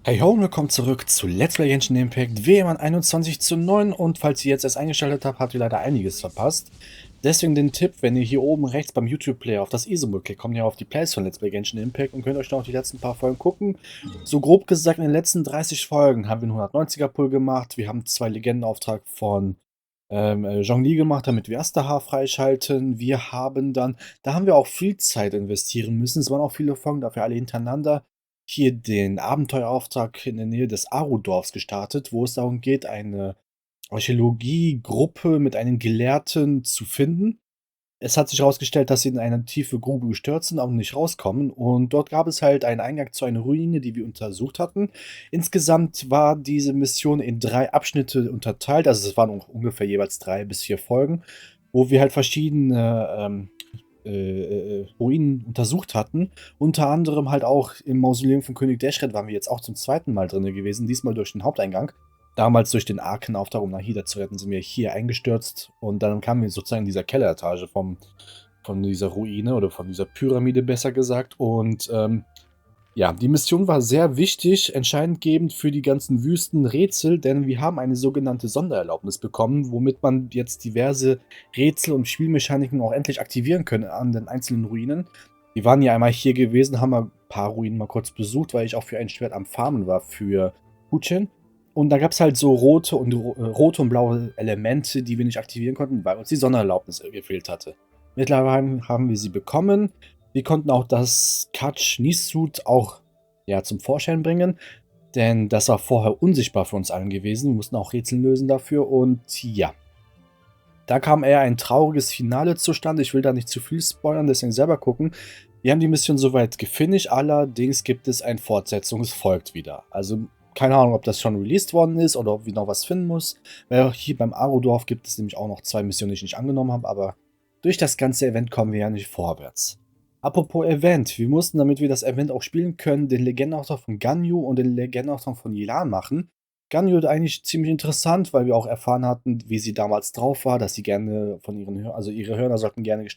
Hey ho und willkommen zurück zu Let's Play Genshin Impact WM 21:9 und falls ihr jetzt erst eingeschaltet habt, habt ihr leider einiges verpasst. Deswegen den Tipp, wenn ihr hier oben rechts beim YouTube-Player auf das I-Symbol klickt, kommt ihr auf die Playlist von Let's Play Genshin Impact und könnt euch noch die letzten paar Folgen gucken. So grob gesagt, in den letzten 30 Folgen haben wir einen 190er-Pull gemacht, wir haben 2 Legendenauftrag von Zhongli gemacht, damit wir Astaha freischalten. Da haben wir auch viel Zeit investieren müssen. Es waren auch viele Folgen, dafür alle hintereinander. Hier den Abenteuerauftrag in der Nähe des Aru-Dorfs gestartet, wo es darum geht, eine Archäologiegruppe mit einem Gelehrten zu finden. Es hat sich herausgestellt, dass sie in eine tiefe Grube gestürzt sind und nicht rauskommen. Und dort gab es halt einen Eingang zu einer Ruine, die wir untersucht hatten. Insgesamt war diese Mission in 3 Abschnitte unterteilt. Also es waren ungefähr jeweils 3 bis 4 Folgen, wo wir halt verschiedene Ruinen untersucht hatten. Unter anderem halt auch im Mausoleum von König Dashret waren wir jetzt auch zum zweiten Mal drin gewesen. Diesmal durch den Haupteingang. Damals durch den Arkenauftrag, um Nahida zu retten, sind wir hier eingestürzt. Und dann kamen wir sozusagen in dieser Kelleretage von dieser Ruine oder von dieser Pyramide besser gesagt. Und ja, die Mission war sehr wichtig, entscheidendgebend für die ganzen Wüstenrätsel, denn wir haben eine sogenannte Sondererlaubnis bekommen, womit man jetzt diverse Rätsel und Spielmechaniken auch endlich aktivieren können an den einzelnen Ruinen. Wir waren ja einmal hier gewesen, haben mal ein paar Ruinen mal kurz besucht, weil ich auch für ein Schwert am Farmen war für Guizhong. Und da gab es halt so rote und blaue Elemente, die wir nicht aktivieren konnten, weil uns die Sondererlaubnis gefehlt hatte. Mittlerweile haben wir sie bekommen. Wir konnten auch das Suit auch ja, zum Vorschein bringen, denn das war vorher unsichtbar für uns allen gewesen. Wir mussten auch Rätsel lösen dafür und ja. Da kam eher ein trauriges Finale zustande. Ich will da nicht zu viel spoilern, deswegen selber gucken. Wir haben die Mission soweit gefinisht, allerdings gibt es ein Fortsetzung, es folgt wieder. Also keine Ahnung, ob das schon released worden ist oder ob wir noch was finden muss. Weil hier beim Arodorf gibt es nämlich auch noch 2 Missionen, die ich nicht angenommen habe, aber durch das ganze Event kommen wir ja nicht vorwärts. Apropos Event, wir mussten, damit wir das Event auch spielen können, den Legendenauftrag von Ganyu und den Legendenauftrag von Yilan machen. Ganyu ist eigentlich ziemlich interessant, weil wir auch erfahren hatten, wie sie damals drauf war, dass sie gerne von ihren Hörnern, also ihre Hörner sollten gerne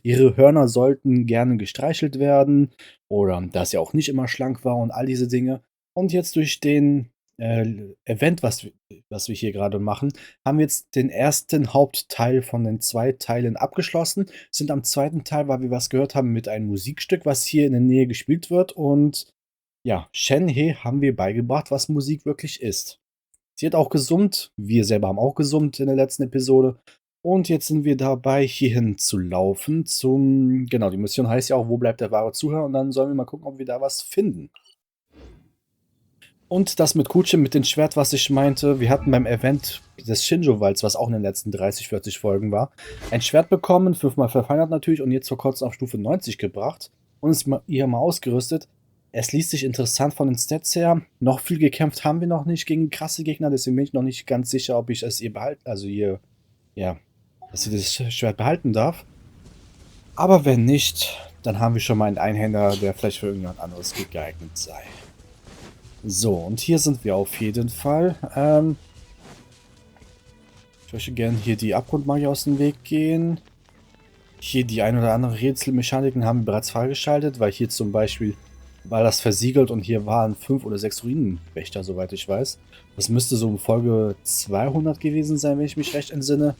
ihre Hörner sollten gerne gestreichelt werden oder dass sie auch nicht immer schlank war und all diese Dinge. Und jetzt durch den Event, was wir hier gerade machen, haben wir jetzt den ersten Hauptteil von den 2 Teilen abgeschlossen. Sind am zweiten Teil, weil wir was gehört haben, mit einem Musikstück, was hier in der Nähe gespielt wird. Und ja, Shenhe haben wir beigebracht, was Musik wirklich ist. Sie hat auch gesummt. Wir selber haben auch gesummt in der letzten Episode. Und jetzt sind wir dabei, hierhin zu laufen genau, die Mission heißt ja auch, wo bleibt der wahre Zuhörer? Und dann sollen wir mal gucken, ob wir da was finden. Und das mit Kuche, mit dem Schwert, was ich meinte, wir hatten beim Event des Shinjo-Walds, was auch in den letzten 30, 40 Folgen war, ein Schwert bekommen, 5-mal verfeinert natürlich und jetzt vor kurzem auf Stufe 90 gebracht und ist hier mal ausgerüstet. Es liest sich interessant von den Stats her. Noch viel gekämpft haben wir noch nicht gegen krasse Gegner, deswegen bin ich noch nicht ganz sicher, ob ich es ihr behalten, also ihr, ja, dass sie das Schwert behalten darf. Aber wenn nicht, dann haben wir schon mal einen Einhänder, der vielleicht für irgendjemand anderes gut geeignet sei. So, und hier sind wir auf jeden Fall. Ich möchte gerne hier die Abgrundmagie aus dem Weg gehen. Hier die ein oder andere Rätselmechaniken haben wir bereits freigeschaltet, weil hier zum Beispiel war das versiegelt und hier waren 5 oder 6 Ruinenwächter, soweit ich weiß. Das müsste so in Folge 200 gewesen sein, wenn ich mich recht entsinne.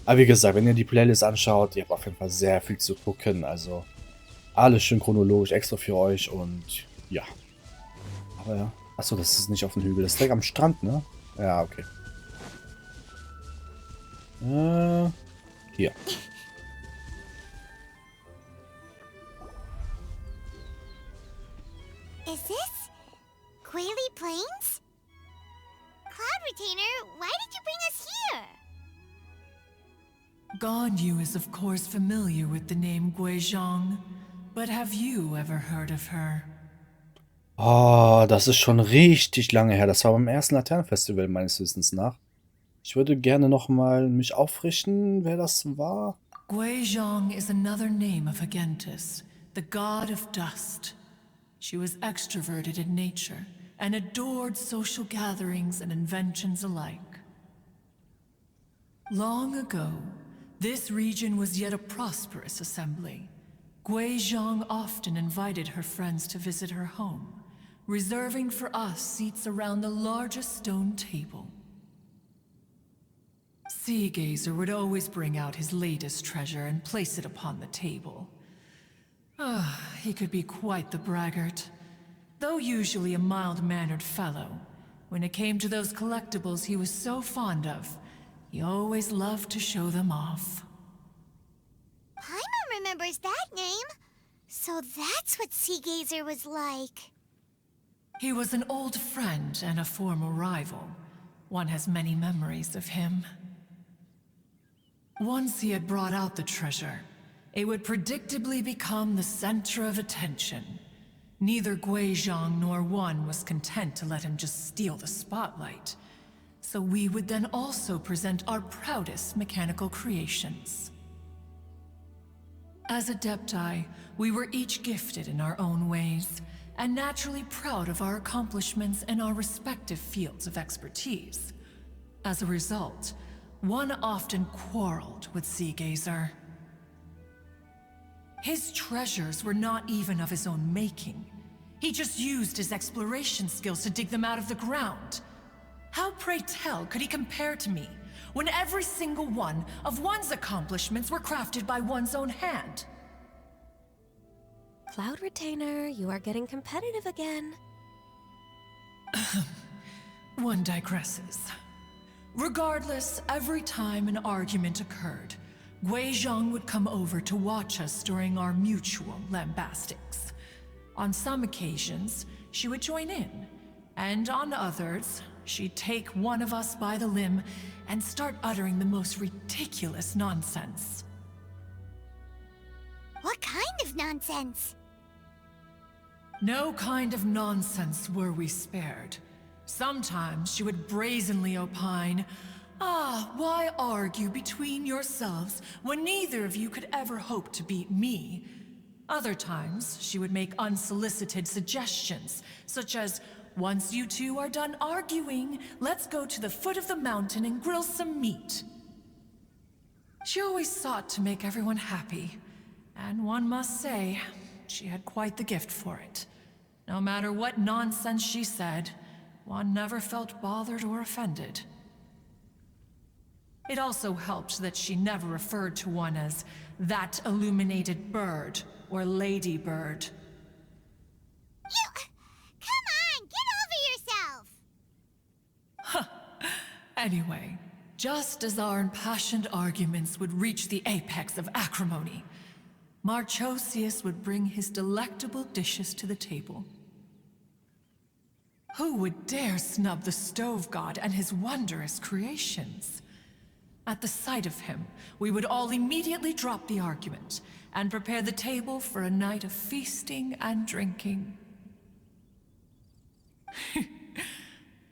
Aber wie gesagt, wenn ihr die Playlist anschaut, ihr habt auf jeden Fall sehr viel zu gucken. Also alles schön chronologisch extra für euch und ja. Aber ja. Achso, das ist nicht auf dem Hügel. Das ist direkt am Strand, ne? Ja, okay. Hier. Is this Quaily Plains? Cloud Retainer, why did you bring us here? Ganyu is of course familiar with the name Guizhong, but have you ever heard of her? Oh, das ist schon richtig lange her. Das war beim ersten Laternenfestival meines Wissens nach. Ich würde gerne noch mal mich aufrichten, wer das war. Guizhong is another name of Agentis, the god of dust. She was extroverted in nature and adored social gatherings and inventions alike. Long ago, this region was yet a prosperous assembly. Guizhong often invited her friends to visit her home, reserving for us seats around the largest stone table. Sea Gazer would always bring out his latest treasure and place it upon the table. He could be quite the braggart. Though usually a mild-mannered fellow, when it came to those collectibles he was so fond of, he always loved to show them off. Paimon remembers that name. So that's what Sea Gazer was like. He was an old friend and a former rival. One has many memories of him. Once he had brought out the treasure, it would predictably become the center of attention. Neither Guizhong nor one was content to let him just steal the spotlight. So we would then also present our proudest mechanical creations. As Adepti, we were each gifted in our own ways, and naturally proud of our accomplishments in our respective fields of expertise. As a result, one often quarreled with Sea Gazer. His treasures were not even of his own making. He just used his exploration skills to dig them out of the ground. How, pray tell, could he compare to me, when every single one of one's accomplishments were crafted by one's own hand? Cloud Retainer, you are getting competitive again. One digresses. Regardless, every time an argument occurred, Guizhong would come over to watch us during our mutual lambastics. On some occasions, she would join in, and on others, she'd take one of us by the limb and start uttering the most ridiculous nonsense. What kind of nonsense? No kind of nonsense were we spared. Sometimes she would brazenly opine, why argue between yourselves when neither of you could ever hope to beat me? Other times, she would make unsolicited suggestions, such as, once you two are done arguing, let's go to the foot of the mountain and grill some meat. She always sought to make everyone happy, and one must say, she had quite the gift for it. No matter what nonsense she said, one never felt bothered or offended. It also helped that she never referred to one as that illuminated bird or ladybird. Come on, get over yourself! Anyway, just as our impassioned arguments would reach the apex of acrimony, Marchosius would bring his delectable dishes to the table. Who would dare snub the stove god and his wondrous creations? At the sight of him, we would all immediately drop the argument and prepare the table for a night of feasting and drinking.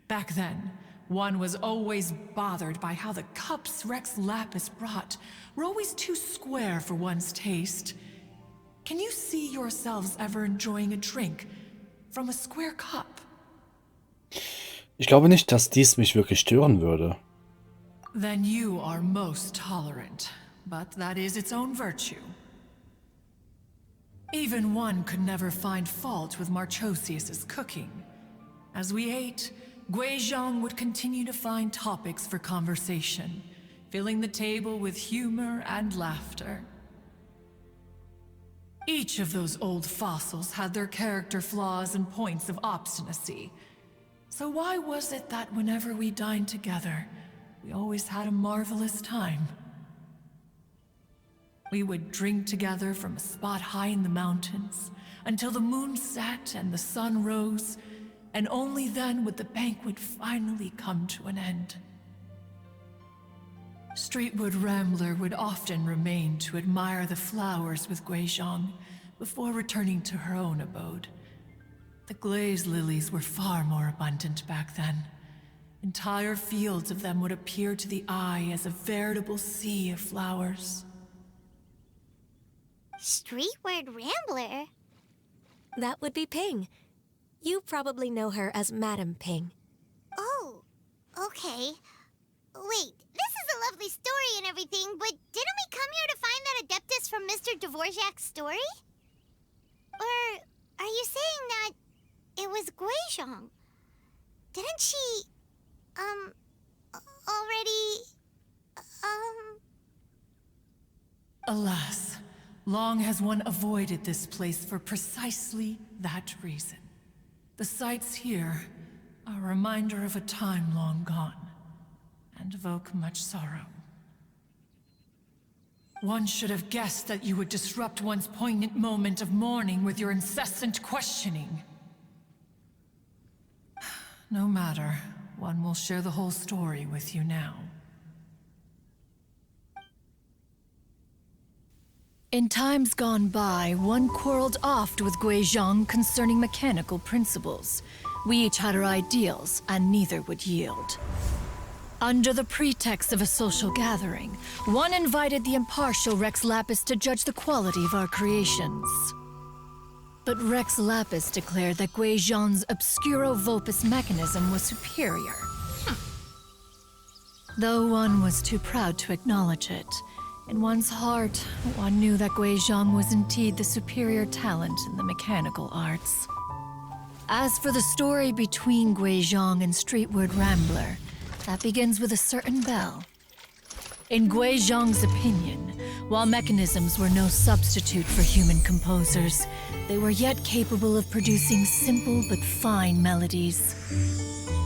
Back then, one was always bothered by how the cups Rex Lapis brought were always too square for one's taste. Can you see yourselves ever enjoying a drink from a square cup? Ich glaube nicht, dass dies mich wirklich stören würde. Then you are most tolerant, but that is its own virtue. Even one could never find fault with Marchosius's cooking. As we ate, Guizhong would continue to find topics for conversation, filling the table with humor and laughter. Each of those old fossils had their character flaws and points of obstinacy. So why was it that whenever we dined together, we always had a marvelous time? We would drink together from a spot high in the mountains until the moon set and the sun rose, and only then would the banquet finally come to an end. Streetwood Rambler would often remain to admire the flowers with Guizhong before returning to her own abode. The glaze lilies were far more abundant back then. Entire fields of them would appear to the eye as a veritable sea of flowers. Streetward Rambler? That would be Ping. You probably know her as Madam Ping. Oh, okay. Wait, this is a lovely story and everything, but didn't we come here to find that Adeptus from Mr. Dvorak's story? Or are you saying that it was Guizhong. Didn't she, already, Alas, long has one avoided this place for precisely that reason. The sights here are a reminder of a time long gone, and evoke much sorrow. One should have guessed that you would disrupt one's poignant moment of mourning with your incessant questioning. No matter, one will share the whole story with you now. In times gone by, one quarreled oft with Guizhong concerning mechanical principles. We each had our ideals, and neither would yield. Under the pretext of a social gathering, one invited the impartial Rex Lapis to judge the quality of our creations. But Rex Lapis declared that Guizhong's obscuro vulpus mechanism was superior. Though one was too proud to acknowledge it, in one's heart, one knew that Guizhong was indeed the superior talent in the mechanical arts. As for the story between Guizhong and Streetward Rambler, that begins with a certain bell. In Guizhong's opinion, while mechanisms were no substitute for human composers, they were yet capable of producing simple but fine melodies.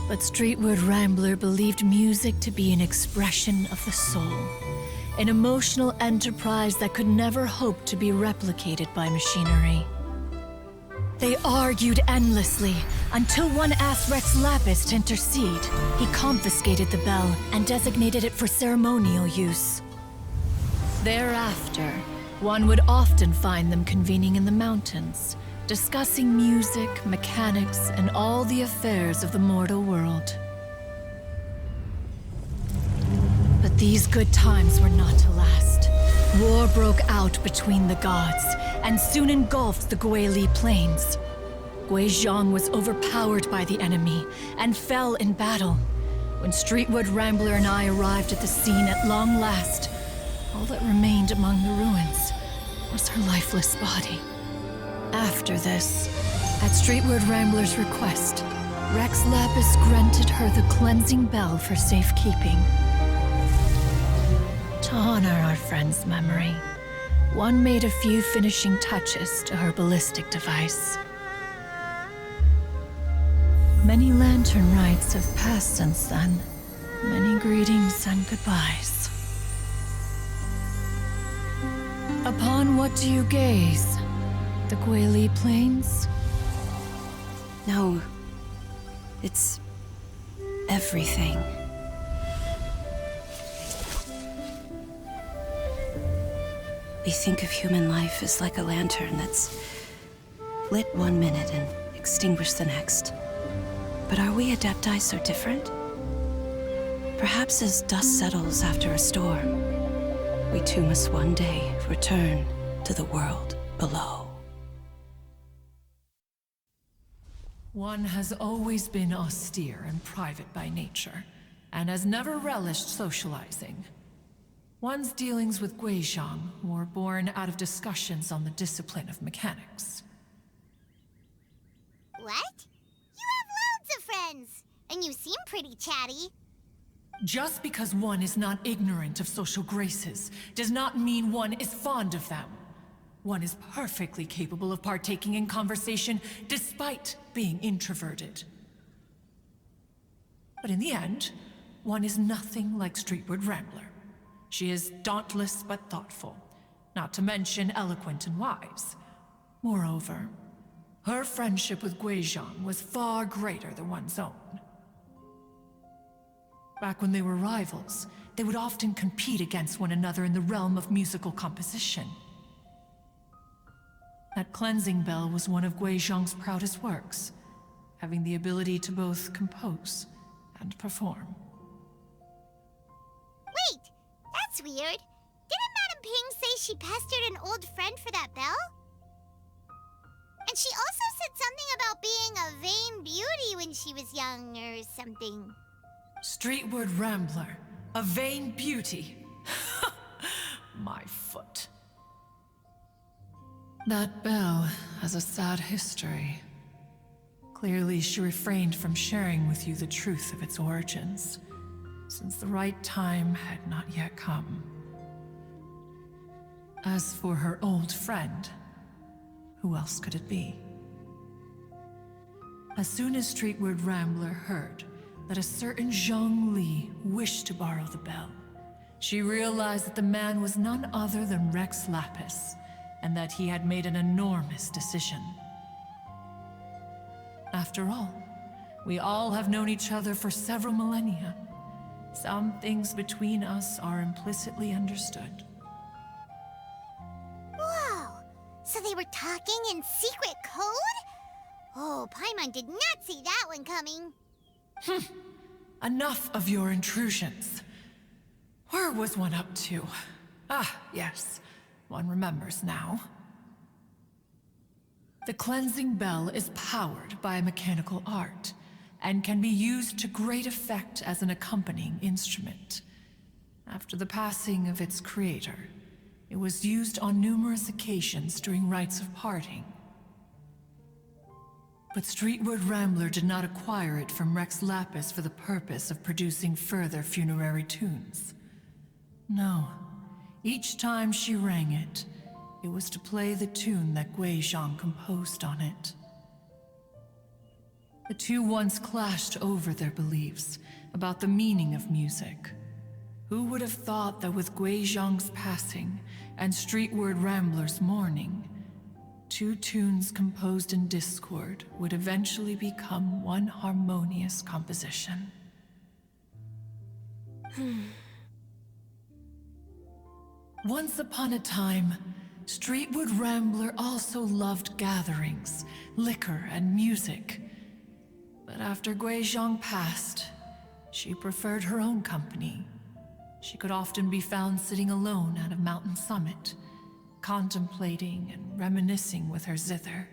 But Streetward Rambler believed music to be an expression of the soul, an emotional enterprise that could never hope to be replicated by machinery. They argued endlessly, until one asked Rex Lapis to intercede. He confiscated the bell and designated it for ceremonial use. Thereafter, one would often find them convening in the mountains, discussing music, mechanics, and all the affairs of the mortal world. But these good times were not to last. War broke out between the gods, and soon engulfed the Guili plains. Guizhong was overpowered by the enemy, and fell in battle. When Streetwood Rambler and I arrived at the scene at long last, all that remained among the ruins was her lifeless body. After this, at Streetwood Rambler's request, Rex Lapis granted her the cleansing bell for safekeeping. To honor our friend's memory, one made a few finishing touches to her ballistic device. Many lantern rites have passed since then. Many greetings and goodbyes. Upon what do you gaze? The Guili Plains? No. It's everything. We think of human life as like a lantern that's lit one minute and extinguished the next. But are we Adepti so different? Perhaps as dust settles after a storm, we too must one day return to the world below. One has always been austere and private by nature, and has never relished socializing. One's dealings with Guizhong were born out of discussions on the discipline of mechanics. What? You have loads of friends, and you seem pretty chatty. Just because one is not ignorant of social graces does not mean one is fond of them. One is perfectly capable of partaking in conversation despite being introverted. But in the end, one is nothing like Streetward Rambler. She is dauntless but thoughtful, not to mention eloquent and wise. Moreover, her friendship with Guizhong was far greater than one's own. Back when they were rivals, they would often compete against one another in the realm of musical composition. That cleansing bell was one of Guizhong's proudest works, having the ability to both compose and perform. Wait, that's weird. Didn't Madame Ping say she pestered an old friend for that bell? And she also said something about being a vain beauty when she was young or something. Streetward Rambler, a vain beauty. My foot. That bell has a sad history. Clearly, she refrained from sharing with you the truth of its origins, since the right time had not yet come. As for her old friend, who else could it be? As soon as Streetward Rambler heard that a certain Zhang Li wished to borrow the bell, she realized that the man was none other than Rex Lapis, and that he had made an enormous decision. After all, we all have known each other for several millennia. Some things between us are implicitly understood. Whoa! So they were talking in secret code? Oh, Paimon did not see that one coming. Enough of your intrusions. Where was one up to? Ah, yes. One remembers now. The cleansing bell is powered by a mechanical art, and can be used to great effect as an accompanying instrument. After the passing of its creator, it was used on numerous occasions during rites of parting. But Streetward Rambler did not acquire it from Rex Lapis for the purpose of producing further funerary tunes. No, each time she rang it, it was to play the tune that Guizhong composed on it. The two once clashed over their beliefs about the meaning of music. Who would have thought that with Guizhong's passing and Streetward Rambler's mourning, two tunes composed in discord would eventually become one harmonious composition? Once upon a time, Streetward Rambler also loved gatherings, liquor, and music. But after Guizhong passed, she preferred her own company. She could often be found sitting alone at a mountain summit, contemplating and reminiscing with her zither.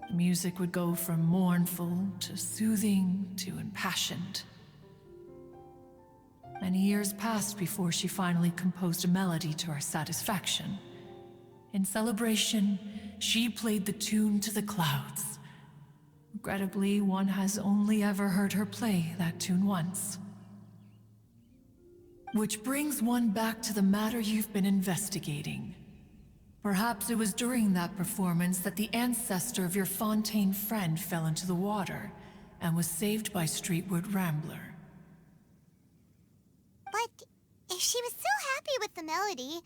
The music would go from mournful to soothing to impassioned. Many years passed before she finally composed a melody to her satisfaction. In celebration, she played the tune to the clouds. Regrettably, one has only ever heard her play that tune once. Which brings one back to the matter you've been investigating. Perhaps it was during that performance that the ancestor of your Fontaine friend fell into the water and was saved by Streetward Rambler. But if she was so happy with the melody,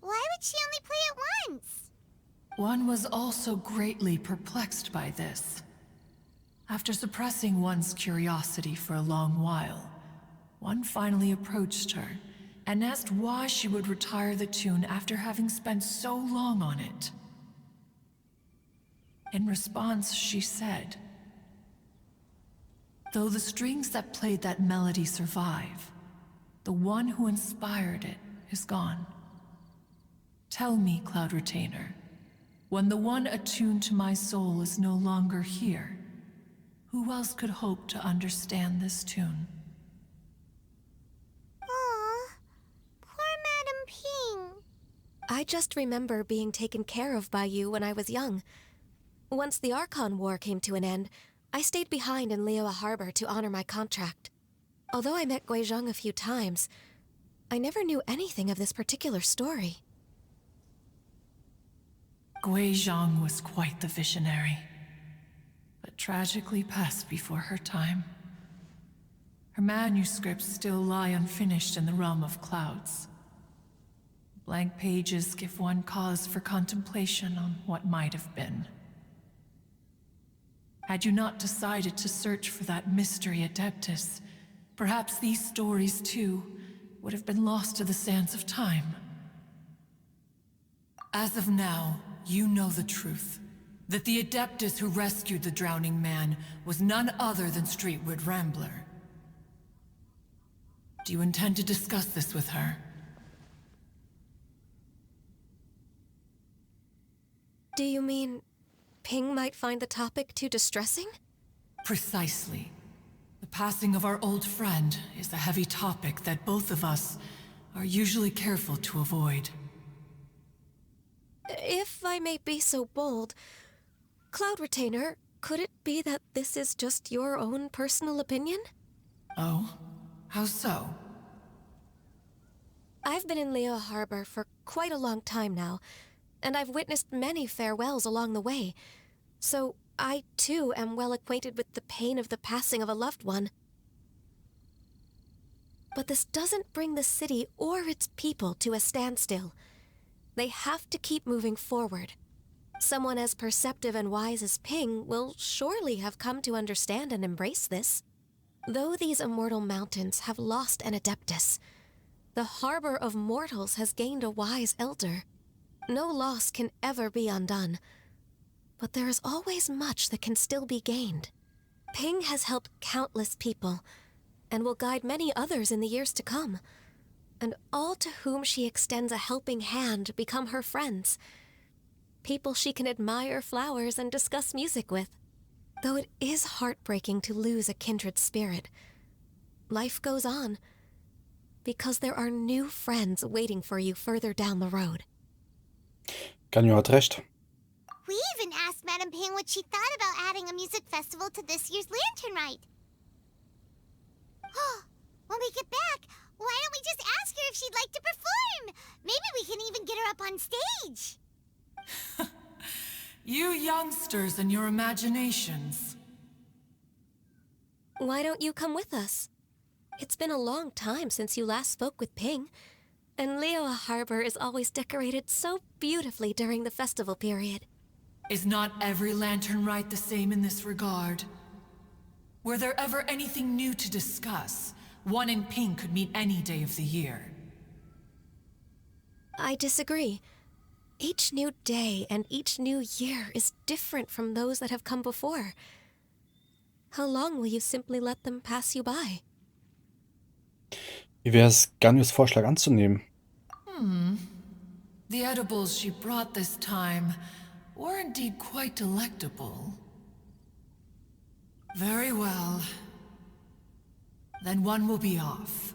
why would she only play it once? One was also greatly perplexed by this. After suppressing one's curiosity for a long while, one finally approached her and asked why she would retire the tune after having spent so long on it. In response, she said, "Though the strings that played that melody survive, the one who inspired it is gone. Tell me, Cloud Retainer, when the one attuned to my soul is no longer here, who else could hope to understand this tune?" Aw, poor Madame Ping. I just remember being taken care of by you when I was young. Once the Archon War came to an end, I stayed behind in Liyue Harbor to honor my contract. Although I met Guizhong a few times, I never knew anything of this particular story. Guizhong was quite the visionary, but tragically passed before her time. Her manuscripts still lie unfinished in the realm of clouds. Blank pages give one cause for contemplation on what might have been. Had you not decided to search for that mystery Adeptus, perhaps these stories, too, would have been lost to the sands of time. As of now, you know the truth. That the Adeptus who rescued the drowning man was none other than Streetward Rambler. Do you intend to discuss this with her? Do you mean Ping might find the topic too distressing? Precisely. The passing of our old friend is a heavy topic that both of us are usually careful to avoid. If I may be so bold, Cloud Retainer, could it be that this is just your own personal opinion? Oh? How so? I've been in Liyue Harbor for quite a long time now, and I've witnessed many farewells along the way, so I too am well acquainted with the pain of the passing of a loved one. But this doesn't bring the city or its people to a standstill. They have to keep moving forward. Someone as perceptive and wise as Ping will surely have come to understand and embrace this. Though these immortal mountains have lost an Adeptus, the harbor of mortals has gained a wise elder. No loss can ever be undone, but there is always much that can still be gained. Ping has helped countless people, and will guide many others in the years to come. And all to whom she extends a helping hand become her friends. People she can admire flowers and discuss music with. Though it is heartbreaking to lose a kindred spirit, life goes on, because there are new friends waiting for you further down the road. Ganyu hat recht. We even asked Madame Ping what she thought about adding a music festival to this year's Lantern Rite. When we get back, why don't we just ask her if she'd like to perform? Maybe we can even get her up on stage. You youngsters and your imaginations. Why don't you come with us? It's been a long time since you last spoke with Ping, and Liyue Harbor is always decorated so beautifully during the festival period. Is not every Lantern Rite the same in this regard? Were there ever anything new to discuss? One in Ping could meet any day of the year. I disagree. Each new day and each new year is different from those that have come before. How long will you simply let them pass you by? Wie wäre es, Ganyus Vorschlag anzunehmen? The edibles she brought this time were indeed quite delectable. Very well. Then one will be off.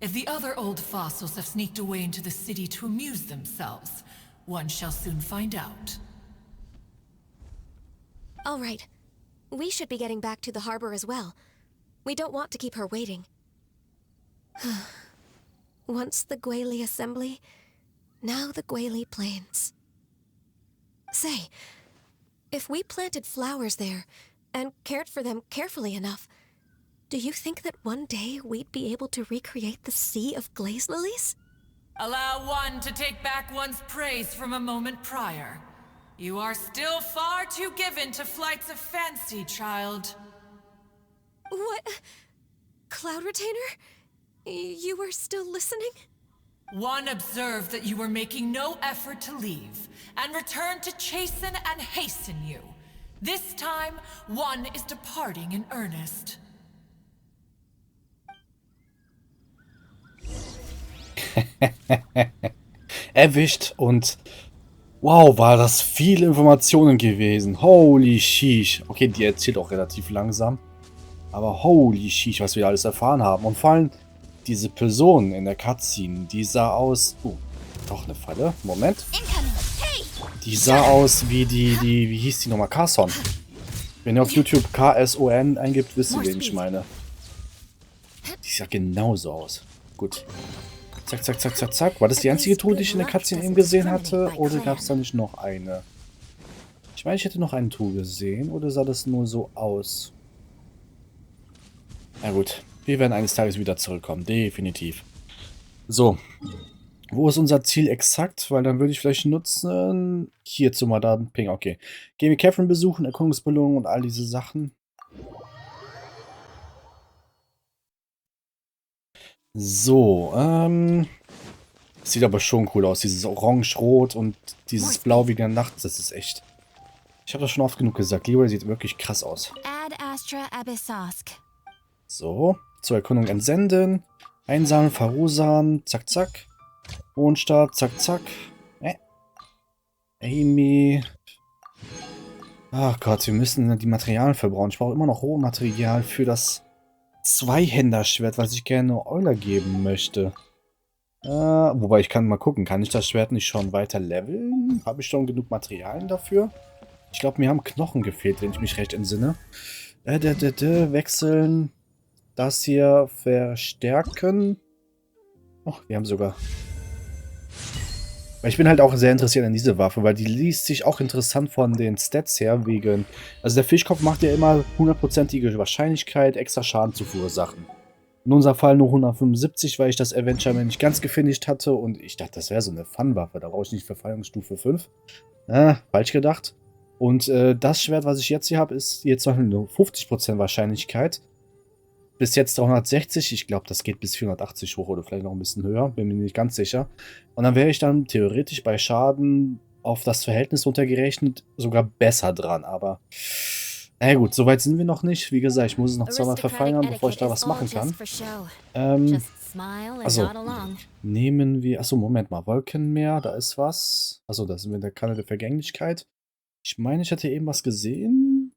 If the other old fossils have sneaked away into the city to amuse themselves, one shall soon find out. All right. We should be getting back to the harbor as well. We don't want to keep her waiting. Once the Guili Assembly, now the Guili Plains. Say, if we planted flowers there and cared for them carefully enough, do you think that one day we'd be able to recreate the sea of glaze lilies? Allow one to take back one's praise from a moment prior. You are still far too given to flights of fancy, child. What? Cloud Retainer? You were still listening? One observed that you were making no effort to leave, and returned to chasten and hasten you. This time, one is departing in earnest. Erwischt und wow, war das viele Informationen gewesen. Holy sheesh. Okay, die erzählt auch relativ langsam. Aber holy sheesh, was wir alles erfahren haben. Und vor allem diese Person in der Cutscene, die sah aus... Oh, doch eine Falle. Moment. Die sah aus wie wie hieß die nochmal? Carson. Wenn ihr auf YouTube KSON eingibt, wisst ihr, wen ich meine. Die sah genauso aus. Gut. Zack, zack, zack, zack, zack. War das die einzige Truhe, die ich in der Cutscene eben gesehen hatte? Oder gab es da nicht noch eine? Ich meine, ich hätte noch eine Truhe gesehen. Oder sah das nur so aus? Na gut. Wir werden eines Tages wieder zurückkommen. Definitiv. So. Wo ist unser Ziel exakt? Weil dann würde ich vielleicht nutzen... Hier zum Madame Ping. Okay. Gehen wir Catherine besuchen, Erkundungsbelohnung und all diese Sachen. So, sieht aber schon cool aus. Dieses Orange-Rot und dieses Blau wie in der Nacht, das ist echt... Ich habe das schon oft genug gesagt. Leroy sieht wirklich krass aus. So, zur Erkundung entsenden. Einsammeln, verursachen, zack, zack. Mondstart, zack, zack. Amy. Ach Gott, wir müssen die Materialien verbrauchen. Ich brauche immer noch Rohmaterial für das Zweihänderschwert, was ich gerne Euler geben möchte. Wobei ich kann mal gucken, kann ich das Schwert nicht schon weiter leveln? Habe ich schon genug Materialien dafür? Ich glaube, mir haben Knochen gefehlt, wenn ich mich recht entsinne. Wechseln. Das hier verstärken. Oh, wir haben sogar... Weil ich bin halt auch sehr interessiert an diese Waffe, weil die liest sich auch interessant von den Stats her, wegen... Also der Fischkopf macht ja immer 100%ige Wahrscheinlichkeit, extra Schaden zu verursachen. In unserem Fall nur 175, weil ich das Adventure nicht ganz gefinisht hatte und ich dachte, das wäre so eine Fun-Waffe, da brauche ich nicht Verfallungsstufe 5. Falsch gedacht. Und das Schwert, was ich jetzt hier habe, ist jetzt nur 50% Wahrscheinlichkeit. Bis jetzt 360, ich glaube, das geht bis 480 hoch oder vielleicht noch ein bisschen höher, bin mir nicht ganz sicher. Und dann wäre ich dann theoretisch bei Schaden auf das Verhältnis runtergerechnet sogar besser dran, aber na gut, soweit sind wir noch nicht. Wie gesagt, ich muss es noch zweimal verfeinern, bevor ich da was machen kann. Also, nehmen wir, achso, Moment mal, Wolkenmeer, da ist was. Achso, da sind wir in der Kanne der Vergänglichkeit. Ich meine, ich hatte eben was gesehen.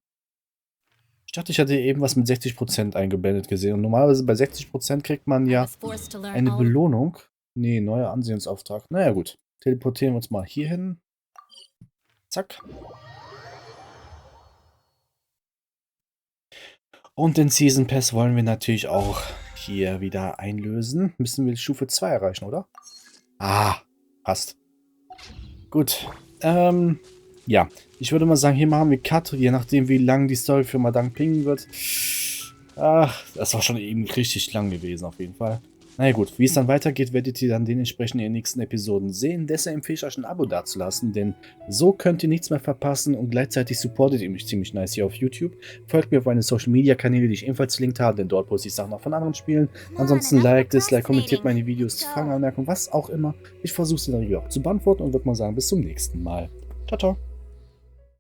Ich dachte, ich hatte eben was mit 60% eingeblendet gesehen. Und normalerweise bei 60% kriegt man ja eine Belohnung. Nee, neuer Ansehensauftrag. Naja, gut. Teleportieren wir uns mal hier hin. Zack. Und den Season Pass wollen wir natürlich auch hier wieder einlösen. Müssen wir Stufe 2 erreichen, oder? Ah, passt. Gut. Ja, ich würde mal sagen, hier machen wir Cut, je nachdem, wie lang die Story für Madame Ping wird. Ach, das war schon eben richtig lang gewesen, auf jeden Fall. Naja gut, wie es dann weitergeht, werdet ihr dann dementsprechend in den nächsten Episoden sehen. Deshalb empfehle ich euch ein Abo dazulassen, denn so könnt ihr nichts mehr verpassen und gleichzeitig supportet ihr mich ziemlich nice hier auf YouTube. Folgt mir auf meine Social Media Kanäle, die ich ebenfalls verlinkt habe, denn dort poste ich Sachen auch von anderen Spielen. Ansonsten like, dislike, kommentiert meine Videos, Fragen, Anmerkungen, was auch immer. Ich versuche sie dann auch zu beantworten und würde mal sagen, bis zum nächsten Mal. Ciao, ciao.